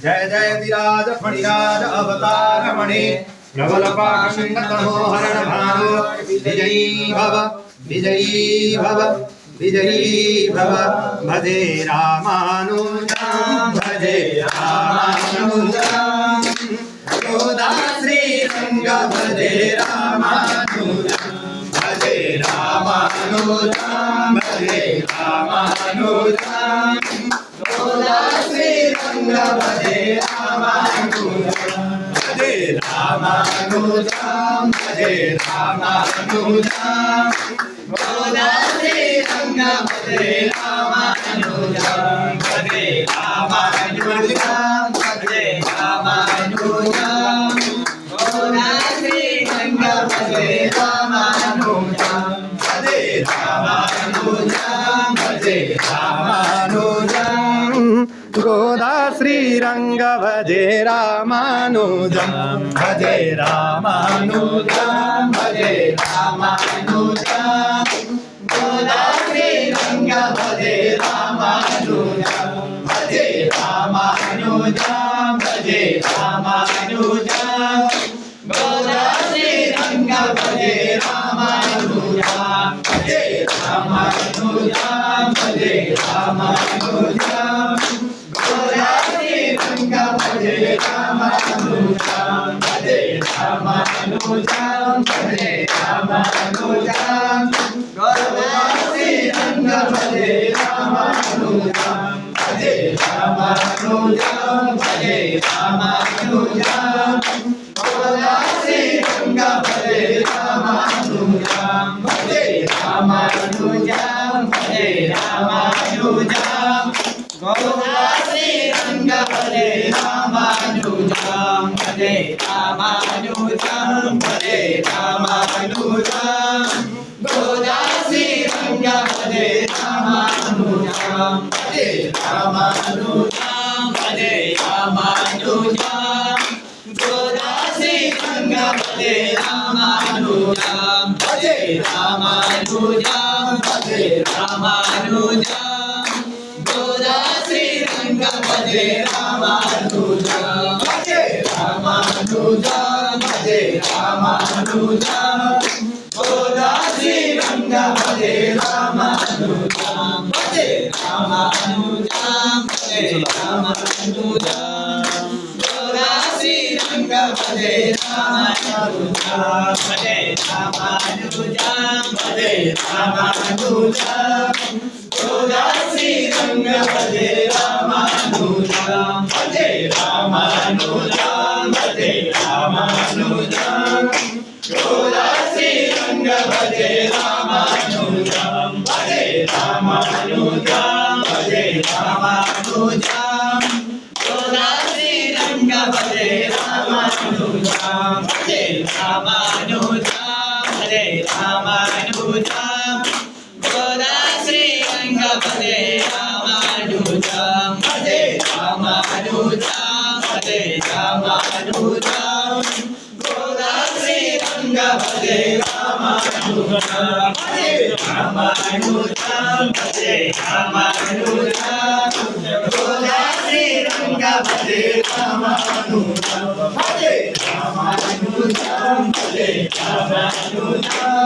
जय जय विराज फणिराज अवतारमणे प्रबलपाशंगतमोहरण भानु विजयी भव विजयी भव भजे रामानुजं भजे रामानुजं गोदा श्रीरंग भजे रामानुजं भजे रामानुजं भजे रामानुजं गोदा श्रीरंग भजे रामानुजं भजे रामानुजं भजे रामानुजं गोदा श्रीरंग भजे रामानुजं भजे रामानुजं भजे रामानुजं गोदा श्रीरंग भजे रामानुजं भजे रामानुजं भजे रामानुजं गोदा श्रीरंग भजे रामानुजं भजे रामानुजं भजे रामानुजं गोदा श्रीरंग भजे रामानुजं भजे रामानुजं भजे रामानुजं गोदा श्रीरंग भजे रामानुजं भजे रामानुजं भजे रामानुजं गोदा श्रीरंग भजे रामानुजं भजे रामानुजं भजे रामानुजं गोदा श्रीरंग भजे रामानुजं भजे रामानुजं भजे रामानुजं गोदा श्रीरंग भजे रामानुजं भजे रामानुजं भजे रामानुजं गोदा श्रीरंग भजे रामानुजं भजे रामानुजं भजे रामानुजं गोदा श्रीरंग भजे रामानुजं भजे रामानुजं भजे रामानुजं गोदा श्रीरंग भजे रामानुजं भजे रामानुजं भजे रामानुजं गोदा श्रीरंग भजे रामानुजं भजे रामानुजं भजे रामानुजं गोदा श्रीरंग भजे रामानुजं भजे रामानुजं भजे रामानुजं गोदा श्रीरंग भजे रामानुजं भजे रामानुजं भजे रामानुजं गोदा श्रीरंग भजे रामानुजं भजे रामानुजं भजे रामानुजं गोदा श्रीरंग भजे रामानुजं भजे रामानुजं भजे रामानुजं गोदा श्रीरंग भजे रामानुजं भजे रामानुजं भजे रामानुजं गोदा श्रीरंग भजे रामानुजं भजे रामानुजं भजे रामानुजं गोदा श्रीरंग भजे रामानुजं भजे रामानुजं भजे रामानुजं गोदा श्रीरंग भजे रामानुजं भजे रामानुजं भजे रामानुजं